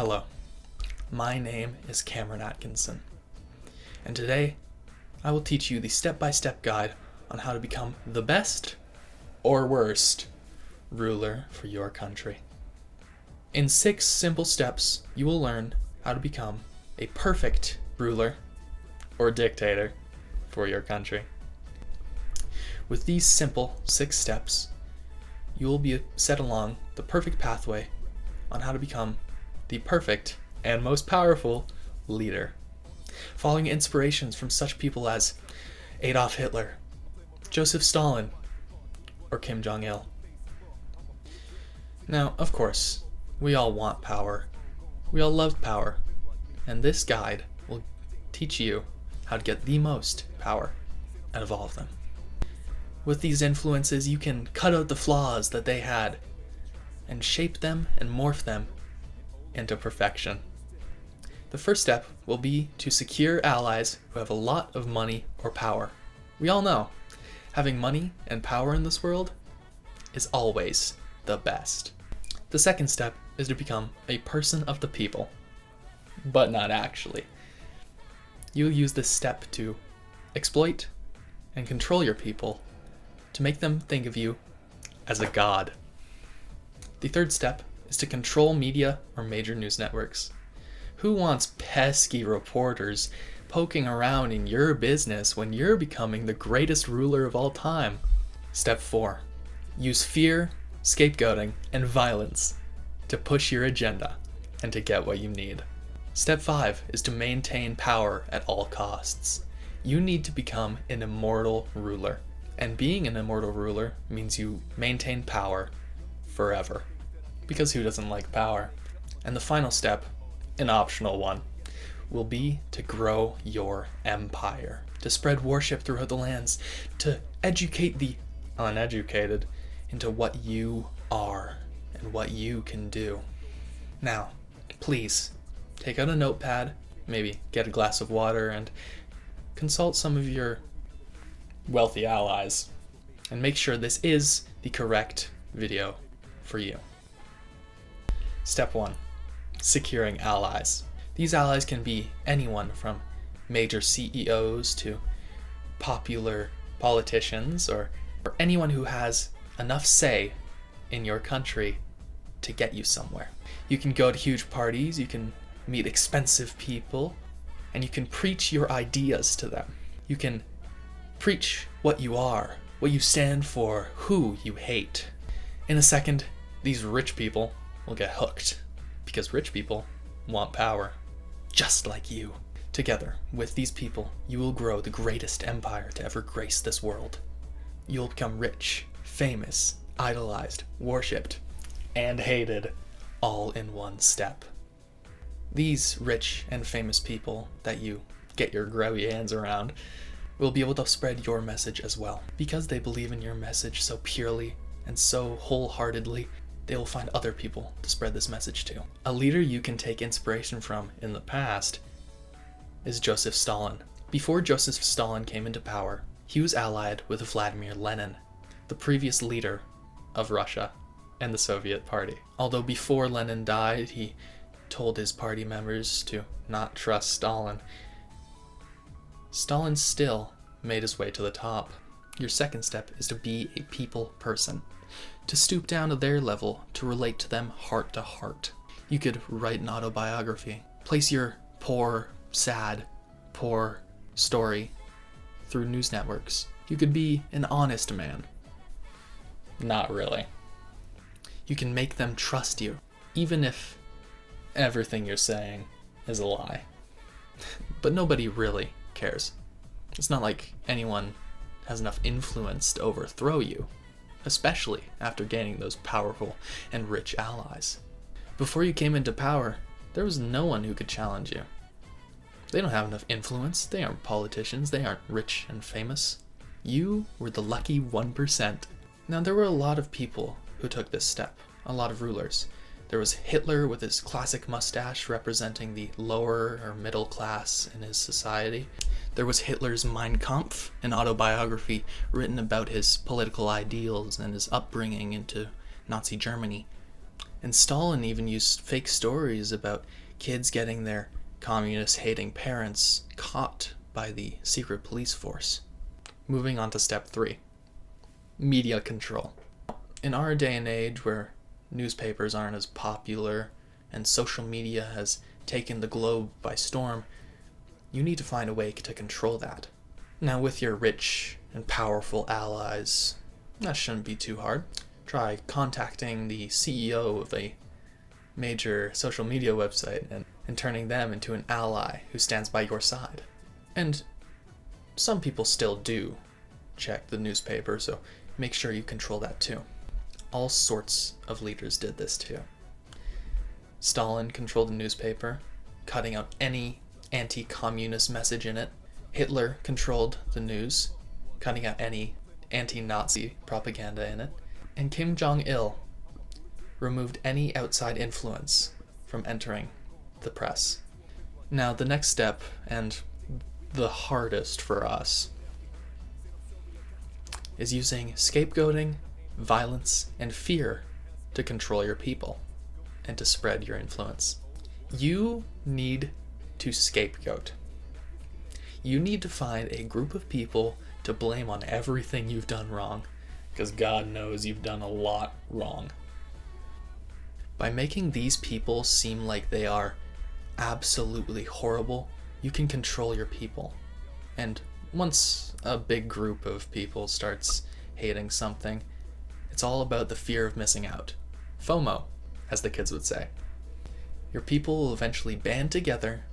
Hello, my name is Cameron Atkinson, and today I will teach you the step-by-step guide on how to become the best or worst ruler for your country. In 6 simple steps, you will learn how to become a perfect ruler or dictator for your country. With these simple 6 steps, you will be set along the perfect pathway on how to become the perfect and most powerful leader, following inspirations from such people as Adolf Hitler, Joseph Stalin, or Kim Jong-il. Now, of course, we all want power. We all love power, and this guide will teach you how to get the most power out of all of them. With these influences, you can cut out the flaws that they had and shape them and morph them into perfection. The first step will be to secure allies who have a lot of money or power. We all know having money and power in this world is always the best. The second step is to become a person of the people, but not actually. You'll use this step to exploit and control your people to make them think of you as a god. The third step is to control media or major news networks. Who wants pesky reporters poking around in your business when you're becoming the greatest ruler of all time? Step 4. Use fear, scapegoating, and violence to push your agenda and to get what you need. Step 5 is to maintain power at all costs. You need to become an immortal ruler. And being an immortal ruler means you maintain power forever. Because who doesn't like power? And the final step, an optional one, will be to grow your empire, to spread worship throughout the lands, to educate the uneducated into what you are and what you can do. Now, please, take out a notepad, maybe get a glass of water, and consult some of your wealthy allies, and make sure this is the correct video for you. Step 1. Securing allies. These allies can be anyone from major CEOs to popular politicians or anyone who has enough say in your country to get you somewhere. You can go to huge parties, you can meet expensive people, and you can preach your ideas to them. You can preach what you are, what you stand for, who you hate. In a second, these rich people will get hooked because rich people want power, just like you. Together with these people, you will grow the greatest empire to ever grace this world. You'll become rich, famous, idolized, worshipped, and hated, all in one step. These rich and famous people that you get your grubby hands around will be able to spread your message as well. Because they believe in your message so purely and so wholeheartedly, they will find other people to spread this message to. A leader you can take inspiration from in the past is Joseph Stalin. Before Joseph Stalin came into power, he was allied with Vladimir Lenin, the previous leader of Russia and the Soviet Party. Although before Lenin died, he told his party members to not trust Stalin, Stalin still made his way to the top. Your second step is to be a people person, to stoop down to their level, to relate to them heart to heart. You could write an autobiography, place your poor, sad, poor story through news networks. You could be an honest man. Not really. You can make them trust you, even if everything you're saying is a lie. But nobody really cares. It's not like anyone has enough influence to overthrow you, especially after gaining those powerful and rich allies. Before you came into power, there was no one who could challenge you. They don't have enough influence, they aren't politicians, they aren't rich and famous. You were the lucky 1%. Now, there were a lot of people who took this step, a lot of rulers. There was Hitler with his classic mustache representing the lower or middle class in his society. There was Hitler's Mein Kampf, an autobiography written about his political ideals and his upbringing into Nazi Germany. And Stalin even used fake stories about kids getting their communist-hating parents caught by the secret police force. Moving on to step 3, media control. In our day and age where newspapers aren't as popular and social media has taken the globe by storm, you need to find a way to control that. Now, with your rich and powerful allies, that shouldn't be too hard. Try contacting the CEO of a major social media website and turning them into an ally who stands by your side. And some people still do check the newspaper, so make sure you control that too. All sorts of leaders did this too. Stalin controlled the newspaper, cutting out any anti-communist message in it. Hitler controlled the news, cutting out any anti-Nazi propaganda in it. And Kim Jong-il removed any outside influence from entering the press. Now, the next step, and the hardest for us, is using scapegoating, violence, and fear to control your people and to spread your influence. You need to scapegoat. You need to find a group of people to blame on everything you've done wrong, because God knows you've done a lot wrong. By making these people seem like they are absolutely horrible, you can control your people. And once a big group of people starts hating something, it's all about the fear of missing out. FOMO, as the kids would say. Your people will eventually band together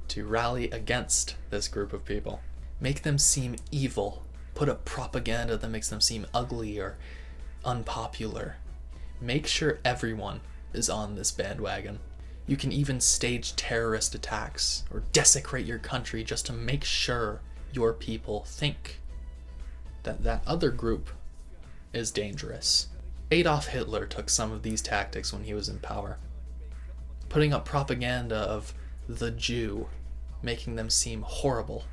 to rally against this group of people. Make them seem evil. Put up propaganda that makes them seem ugly or unpopular. Make sure everyone is on this bandwagon. You can even stage terrorist attacks or desecrate your country just to make sure your people think that that other group is dangerous. Adolf Hitler took some of these tactics when he was in power. Putting up propaganda of the Jew, making them seem horrible,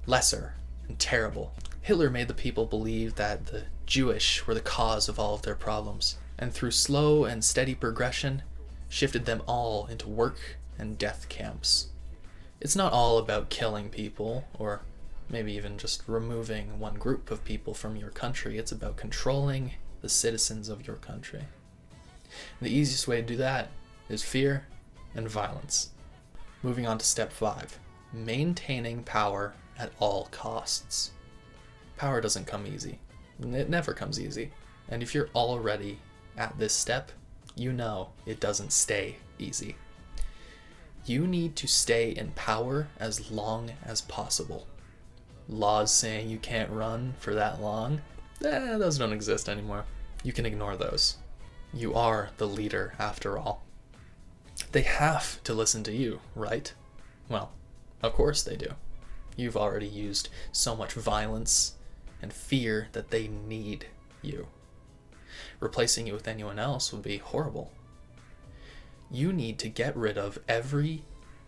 lesser, and terrible. Hitler made the people believe that the Jewish were the cause of all of their problems, and through slow and steady progression, shifted them all into work and death camps. It's not all about killing people, or maybe even just removing one group of people from your country. It's about controlling the citizens of your country. And the easiest way to do that is fear and violence. Moving on to step 5, maintaining power at all costs. Power doesn't come easy. It never comes easy. And if you're already at this step, you know it doesn't stay easy. You need to stay in power as long as possible. Laws saying you can't run for that long, those don't exist anymore. You can ignore those. You are the leader after all. They have to listen to you, right? Well, of course they do. You've already used so much violence and fear that they need you. Replacing you with anyone else would be horrible. You need to get rid of every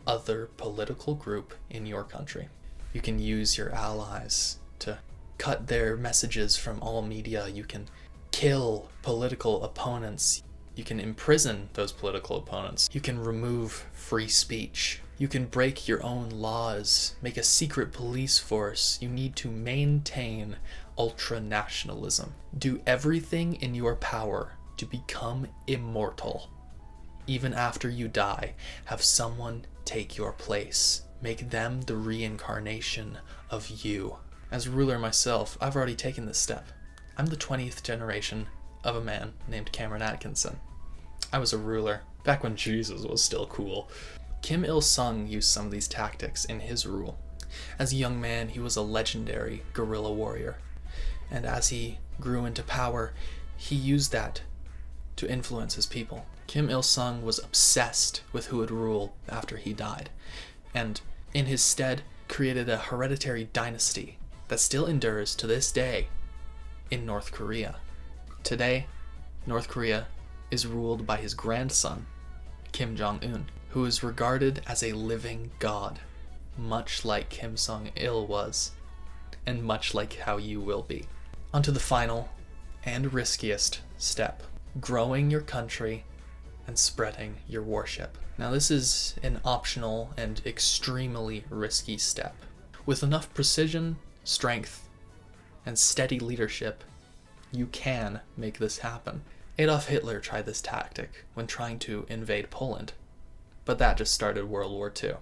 other political group in your country. You can use your allies to cut their messages from all media. You can kill political opponents. You can imprison those political opponents. You can remove free speech. You can break your own laws, make a secret police force. You need to maintain ultra-nationalism. Do everything in your power to become immortal. Even after you die, have someone take your place. Make them the reincarnation of you. As ruler myself, I've already taken this step. I'm the 20th generation of a man named Cameron Atkinson. I was a ruler back when Jesus was still cool. Kim Il-sung used some of these tactics in his rule. As a young man, he was a legendary guerrilla warrior. And as he grew into power, he used that to influence his people. Kim Il-sung was obsessed with who would rule after he died, and in his stead created a hereditary dynasty that still endures to this day in North Korea. Today, North Korea is ruled by his grandson, Kim Jong-un, who is regarded as a living god, much like Kim Jong-il was, and much like how you will be. Onto the final and riskiest step, growing your country and spreading your worship. Now, this is an optional and extremely risky step. With enough precision, strength, and steady leadership, you can make this happen. Adolf Hitler tried this tactic when trying to invade Poland, but that just started World War II.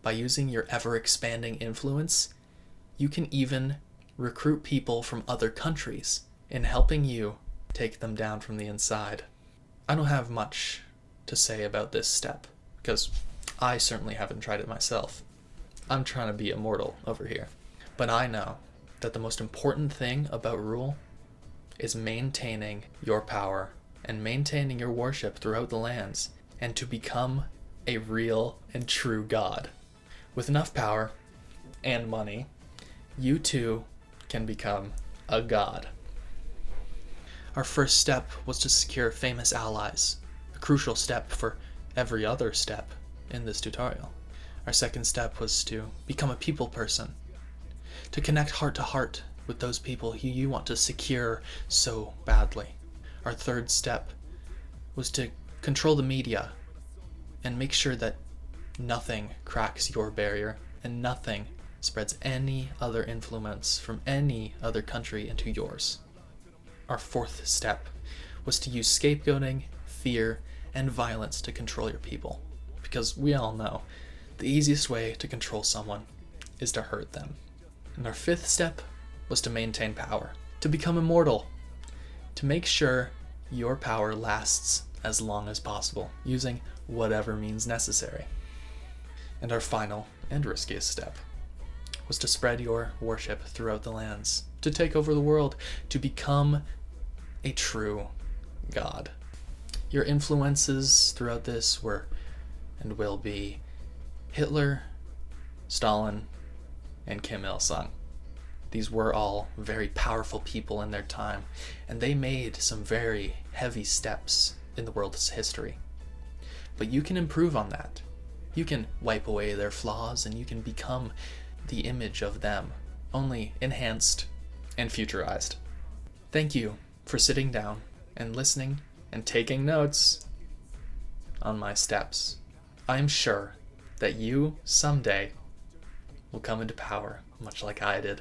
By using your ever-expanding influence, you can even recruit people from other countries in helping you take them down from the inside. I don't have much to say about this step, because I certainly haven't tried it myself. I'm trying to be immortal over here. But I know that the most important thing about rule is maintaining your power and maintaining your worship throughout the lands, and to become a real and true god. With enough power and money, you too can become a god. Our first step was to secure famous allies, a crucial step for every other step in this tutorial. Our second step was to become a people person, to connect heart to heart with those people who you want to secure so badly. Our third step was to control the media and make sure that nothing cracks your barrier and nothing spreads any other influence from any other country into yours. Our fourth step was to use scapegoating, fear, and violence to control your people. Because we all know the easiest way to control someone is to hurt them. And our fifth step was to maintain power, to become immortal, to make sure your power lasts as long as possible, using whatever means necessary. And our final and riskiest step was to spread your worship throughout the lands, to take over the world, to become a true god. Your influences throughout this were and will be Hitler, Stalin, and Kim Il-sung. These were all very powerful people in their time, and they made some very heavy steps in the world's history. But you can improve on that. You can wipe away their flaws, and you can become the image of them, only enhanced and futurized. Thank you for sitting down and listening and taking notes on my steps. I'm sure that you someday will come into power, much like I did.